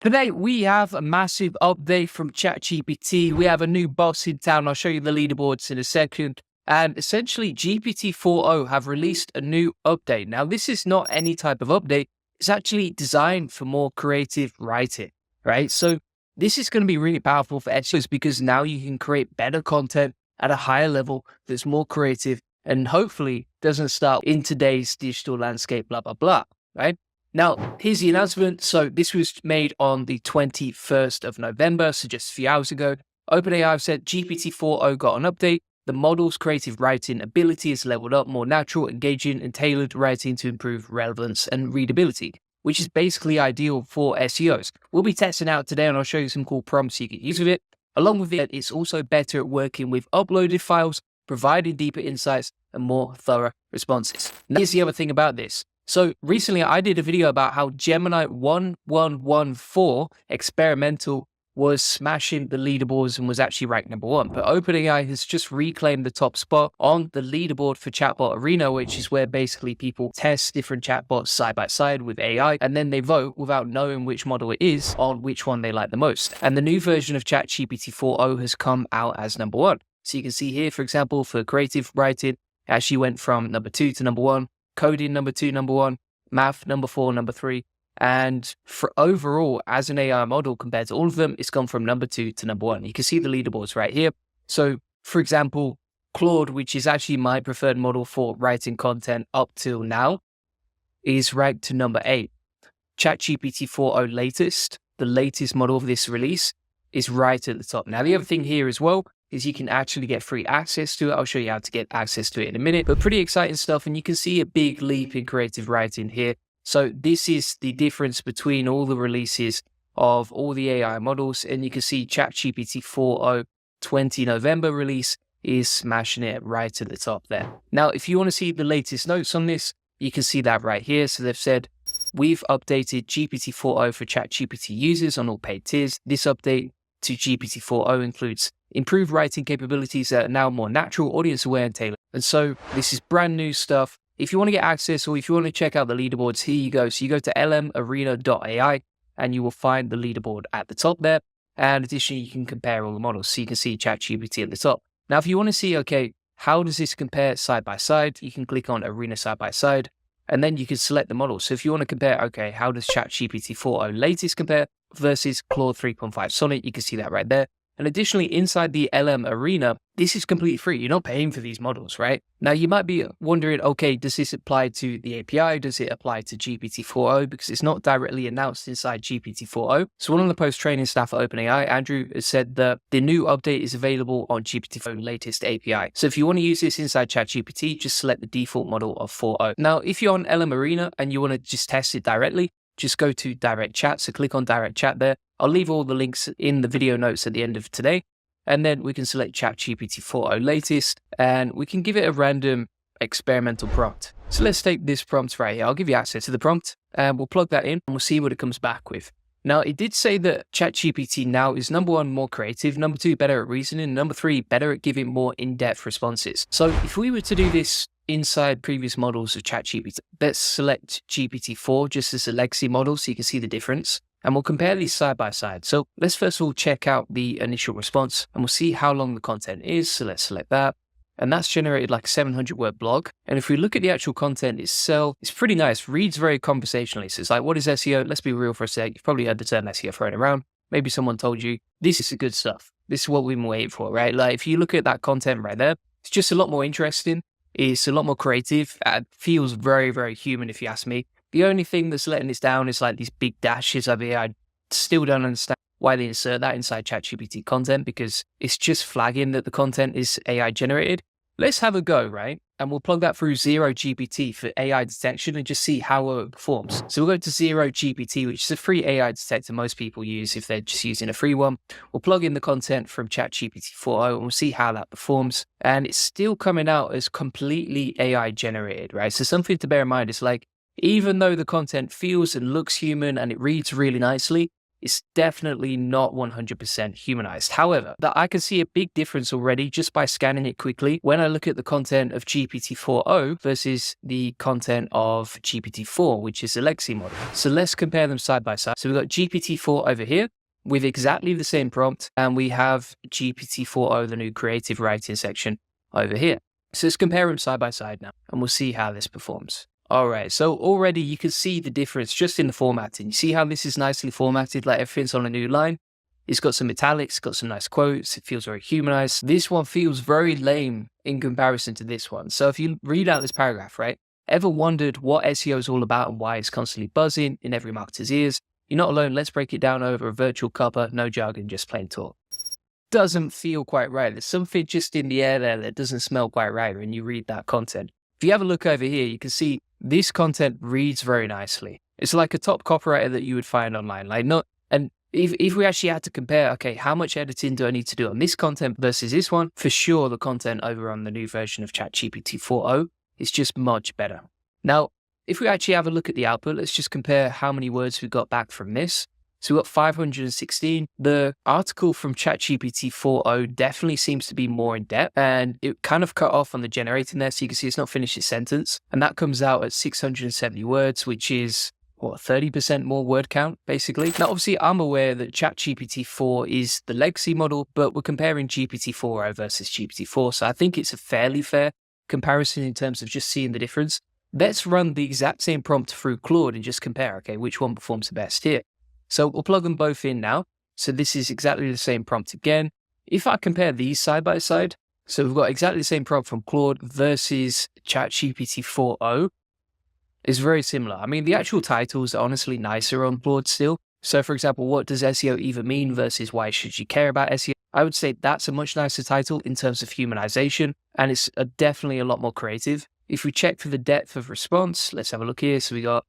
Today, we have a massive update from ChatGPT. We have a new boss in town. I'll show you the leaderboards in a second. And essentially, GPT-4o have released a new update. Now, this is not any type of update. It's actually designed for more creative writing, right? So this is going to be really powerful for SEOs because now you can create better content at a higher level that's more creative and hopefully doesn't start in today's digital landscape, blah, blah, blah, right? Now, here's the announcement. So this was made on the 21st of November, so just a few hours ago. OpenAI have said GPT-4o got an update. The model's creative writing ability is leveled up, more natural, engaging, and tailored writing to improve relevance and readability, which is basically ideal for SEOs. We'll be testing out today, and I'll show you some cool prompts you can use with it. Along with it, it's also better at working with uploaded files, providing deeper insights and more thorough responses. Now, here's the other thing about this. So recently I did a video about how Gemini 1114 experimental was smashing the leaderboards and was actually ranked #1. But OpenAI has just reclaimed the top spot on the leaderboard for Chatbot Arena, which is where basically people test different chatbots side by side with AI, and then they vote without knowing which model it is on which one they like the most. And the new version of ChatGPT-4o has come out as #1. So you can see here, for example, for creative writing, it actually went from #2 to #1. Coding #2, #1, math #4, #3, and for overall as an AI model compared to all of them, it's gone from #2 to #1. You can see the leaderboards right here. So for example, Claude, which is actually my preferred model for writing content up till now, is ranked to #8. ChatGPT-4o latest, the latest model of this release, is right at the top. Now the other thing here as well is you can actually get free access to it. I'll show you how to get access to it in a minute, but pretty exciting stuff. And you can see a big leap in creative writing here. So this is the difference between all the releases of all the AI models. And you can see ChatGPT-4o 20 November release is smashing it right at the top there. Now, if you want to see the latest notes on this, you can see that right here. So they've said, we've updated GPT-4o for ChatGPT users on all paid tiers. This update to GPT-4o includes improved writing capabilities that are now more natural, audience aware, and tailored. And so this is brand new stuff. If you want to get access or if you want to check out the leaderboards, here you go. So you go to lmarena.ai and you will find the leaderboard at the top there. And additionally, you can compare all the models. So you can see ChatGPT at the top. Now, if you want to see, okay, how does this compare side by side? You can click on Arena side by side, and then you can select the model. So if you want to compare, okay, how does ChatGPT-4o latest compare versus Claude 3.5 Sonnet? You can see that right there. And additionally, inside the LM Arena, this is completely free. You're not paying for these models, right? Now, you might be wondering, okay, does this apply to the API? Does it apply to GPT-4o? Because it's not directly announced inside GPT-4o. So one of the post-training staff at OpenAI, Andrew, has said that the new update is available on GPT-4o latest API. So if you want to use this inside ChatGPT, just select the default model of 4o. Now, if you're on LM Arena and you want to just test it directly, just go to direct chat. So click on direct chat there. I'll leave all the links in the video notes at the end of today. And then we can select ChatGPT-4o latest and we can give it a random experimental prompt. So let's take this prompt right here. I'll give you access to the prompt and we'll plug that in and we'll see what it comes back with. Now, it did say that ChatGPT now is #1, more creative, #2, better at reasoning, #3, better at giving more in-depth responses. So if we were to do this inside previous models of ChatGPT, let's select GPT-4 just as a legacy model so you can see the difference. And we'll compare these side by side. So let's first of all check out the initial response and we'll see how long the content is. So let's select that. And that's generated like a 700-word blog. And if we look at the actual content itself, it's pretty nice. Reads very conversationally. So it's like, what is SEO? Let's be real for a sec. You've probably heard the term SEO thrown around. Maybe someone told you, this is the good stuff. This is what we've been waiting for, right? Like if you look at that content right there, it's just a lot more interesting. It's a lot more creative. It feels very, very human if you ask me. The only thing that's letting this down is like these big dashes over here. I still don't understand why they insert that inside ChatGPT content because it's just flagging that the content is AI generated. Let's have a go, right? And we'll plug that through Zero GPT for AI detection and just see how it performs. So we'll go to Zero GPT, which is a free AI detector most people use if they're just using a free one. We'll plug in the content from ChatGPT-4o and we'll see how that performs. And it's still coming out as completely AI generated, right? So something to bear in mind is like, even though the content feels and looks human and it reads really nicely, it's definitely not 100% humanized. However, that I can see a big difference already just by scanning it quickly when I look at the content of GPT-4o versus the content of GPT-4, which is a legacy model. So let's compare them side by side. So we've got GPT-4 over here with exactly the same prompt, and we have GPT-4o, the new creative writing section, over here. So let's compare them side by side now, and we'll see how this performs. All right, so already you can see the difference just in the formatting. You see how this is nicely formatted, like everything's on a new line. It's got some italics, got some nice quotes. It feels very humanized. This one feels very lame in comparison to this one. So if you read out this paragraph, right? Ever wondered what SEO is all about and why it's constantly buzzing in every marketer's ears? You're not alone. Let's break it down over a virtual cuppa, no jargon, just plain talk. Doesn't feel quite right. There's something just in the air there that doesn't smell quite right when you read that content. If you have a look over here, you can see this content reads very nicely. It's like a top copywriter that you would find online. And if we actually had to compare, okay, how much editing do I need to do on this content versus this one? For sure, the content over on the new version of ChatGPT-4o is just much better. Now, if we actually have a look at the output, let's just compare how many words we got back from this. So we've got 516. The article from ChatGPT-4o definitely seems to be more in depth, and it kind of cut off on the generating there. So you can see it's not finished its sentence. And that comes out at 670 words, which is 30% more word count, basically. Now, obviously, I'm aware that ChatGPT-4 is the legacy model, but we're comparing GPT-4o versus GPT-4. So I think it's a fairly fair comparison in terms of just seeing the difference. Let's run the exact same prompt through Claude and just compare, okay, which one performs the best here. So we'll plug them both in now. So this is exactly the same prompt again. If I compare these side by side, so we've got exactly the same prompt from Claude versus ChatGPT-4o, is very similar. I mean, the actual titles are honestly nicer on Claude still. So for example, what does SEO even mean versus why should you care about SEO? I would say that's a much nicer title in terms of humanization, and it's definitely a lot more creative. If we check for the depth of response, let's have a look here. So we got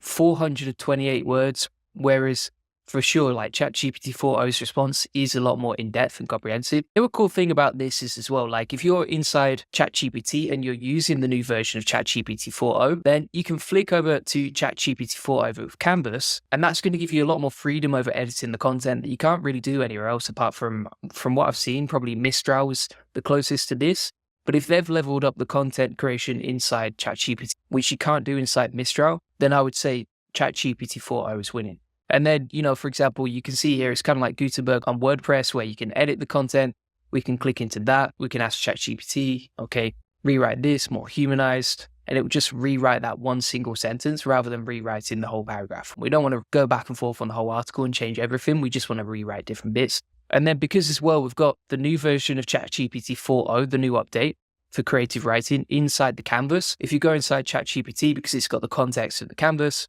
428 words. Whereas for sure, like ChatGPT-4o's response is a lot more in-depth and comprehensive. The other cool thing about this is as well, like if you're inside ChatGPT and you're using the new version of ChatGPT-4o, then you can flick over to ChatGPT-4 over with Canvas, and that's going to give you a lot more freedom over editing the content that you can't really do anywhere else apart from what I've seen. Probably Mistral was the closest to this. But if they've leveled up the content creation inside ChatGPT, which you can't do inside Mistral, then I would say ChatGPT-4o is winning. And then, for example, you can see here, it's kind of like Gutenberg on WordPress where you can edit the content. We can click into that. We can ask ChatGPT, okay, rewrite this more humanized. And it will just rewrite that one single sentence rather than rewriting the whole paragraph. We don't want to go back and forth on the whole article and change everything. We just want to rewrite different bits. And then because as well, we've got the new version of ChatGPT-4o, the new update for creative writing inside the canvas. If you go inside ChatGPT, because it's got the context of the canvas,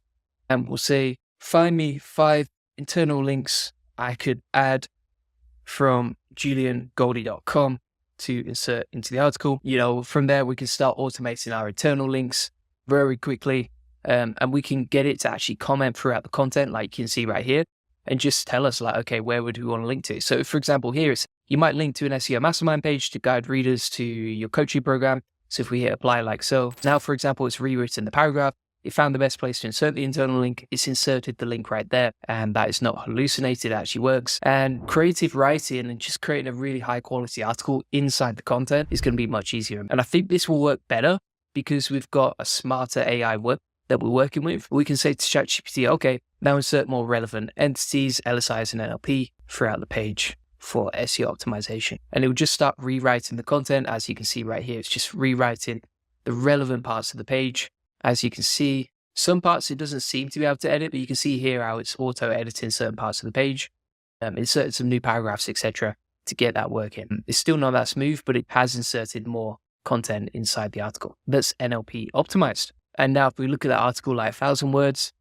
and we'll say, find me 5 internal links I could add from juliangoldie.com to insert into the article. From there, we can start automating our internal links very quickly. And we can get it to actually comment throughout the content, like you can see right here, and just tell us like, okay, where would we want to link to? So for example, here you might link to an SEO mastermind page to guide readers to your coaching program. So if we hit apply like so, now, for example, it's rewritten the paragraph. It found the best place to insert the internal link. It's inserted the link right there, and that is not hallucinated. It actually works. And creative writing and just creating a really high quality article inside the content is going to be much easier. And I think this will work better because we've got a smarter AI that we're working with. We can say to ChatGPT, okay, now insert more relevant entities, LSIs and NLP throughout the page for SEO optimization. And it will just start rewriting the content. As you can see right here, it's just rewriting the relevant parts of the page. As you can see, some parts it doesn't seem to be able to edit, but you can see here how it's auto-editing certain parts of the page, inserted some new paragraphs, etc. to get that working. It's still not that smooth, but it has inserted more content inside the article that's NLP optimized. And now if we look at that article, like 1,000 words,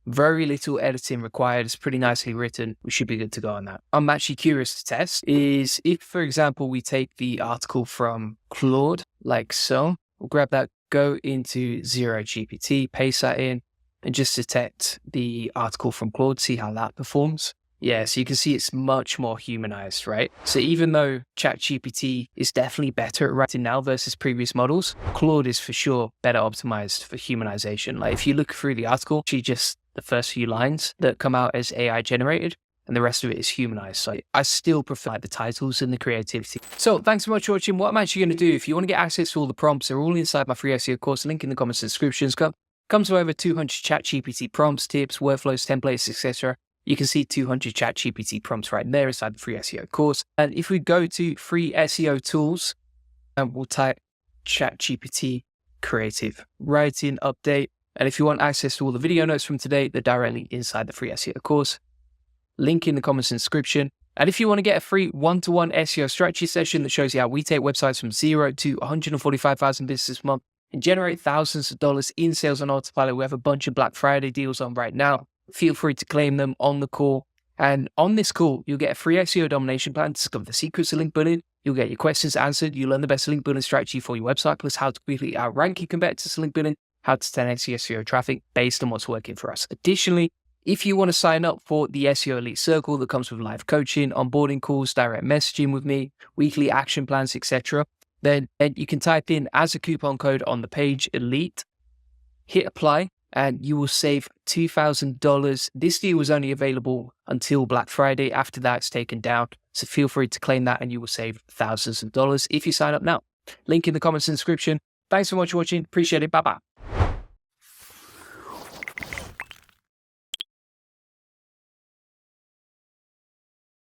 very little editing required. It's pretty nicely written. We should be good to go on that. I'm actually curious to test is if, for example, we take the article from Claude like so, we'll grab that, go into Zero GPT, paste that in, and just detect the article from Claude, see how that performs. Yeah, so you can see it's much more humanized, right? So even though ChatGPT is definitely better at writing now versus previous models, Claude is for sure better optimized for humanization. Like if you look through the article, she just the first few lines that come out as AI generated, and the rest of it is humanized. So I still prefer the titles and the creativity. So thanks so much for watching. What I'm actually going to do, if you want to get access to all the prompts, they're all inside my free SEO course, link in the comments and descriptions. Comes with over 200 ChatGPT prompts, tips, workflows, templates, etc. You can see 200 ChatGPT prompts right there inside the free SEO course. And if we go to free SEO tools, and we'll type ChatGPT creative writing update. And if you want access to all the video notes from today, they're directly inside the free SEO course. Link in the comments and description. And if you want to get a free one-to-one SEO strategy session that shows you how we take websites from 0 to 145,000 business a month and generate thousands of dollars in sales on autopilot, we have a bunch of Black Friday deals on right now. Feel free to claim them on the call. And on this call, you'll get a free SEO domination plan to discover the secrets of link building. You'll get your questions answered. You'll learn the best link building strategy for your website, plus how to quickly outrank your competitors in link building, how to 10x SEO traffic based on what's working for us. Additionally, if you want to sign up for the SEO Elite Circle that comes with live coaching, onboarding calls, direct messaging with me, weekly action plans, etc., then you can type in as a coupon code on the page, ELITE, hit apply, and you will save $2,000. This deal was only available until Black Friday. After that, it's taken down. So feel free to claim that and you will save thousands of dollars if you sign up now. Link in the comments and description. Thanks so much for watching. Appreciate it. Bye-bye.